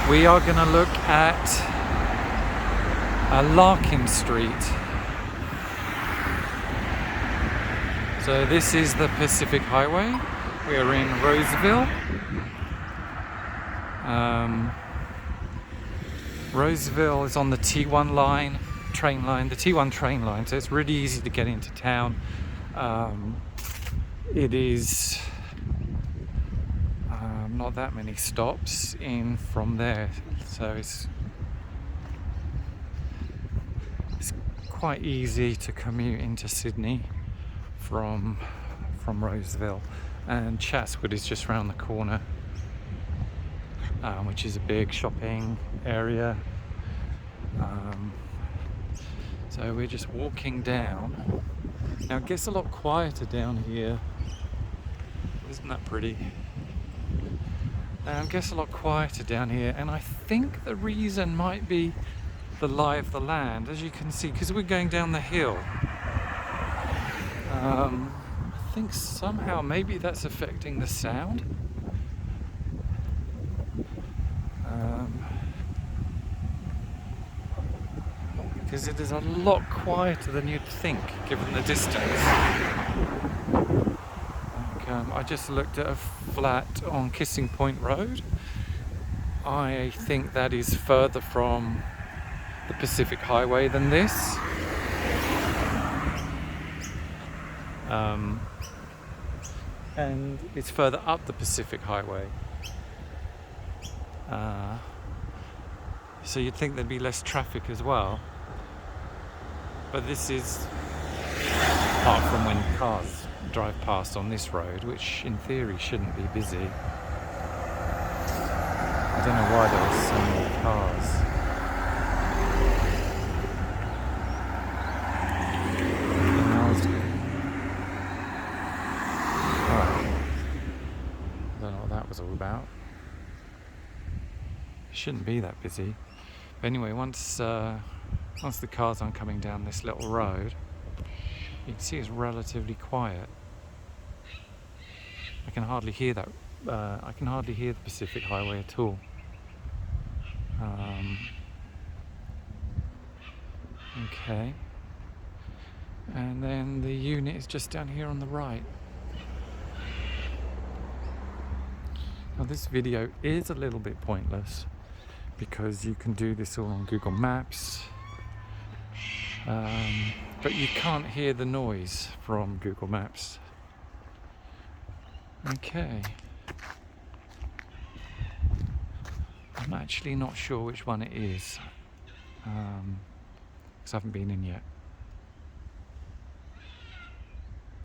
We are going to look at Larkin Street. So this is the Pacific Highway. We are in Roseville. Roseville is on the T1 line, train line, the T1 train line, so it's really easy to get into town. It is not that many stops in from there, so it's quite easy to commute into Sydney from Roseville. And Chatswood is just around the corner, which is a big shopping area. So we're just walking down. Now it gets a lot quieter down here. Isn't that pretty? It gets a lot quieter down here, and I think the reason might be the lie of the land, as you can see, because we're going down the hill. I think somehow maybe that's affecting the sound. Because it is a lot quieter than you'd think, given the distance. I just looked at a flat on Kissing Point Road. I think that is further from the Pacific Highway than this. And it's further up the Pacific Highway. So you'd think there'd be less traffic as well. But this is apart from when cars drive past on this road, which in theory shouldn't be busy. I don't know why there are so many cars. Right. I don't know what that was all about. It shouldn't be that busy. But anyway, once the cars aren't coming down this little road, you can see it's relatively quiet. I can hardly hear that. I can hardly hear the Pacific Highway at all. Okay. And then the unit is just down here on the right. Now this video is a little bit pointless because you can do this all on Google Maps. But you can't hear the noise from Google Maps. Okay. I'm actually not sure which one it is, because I haven't been in yet.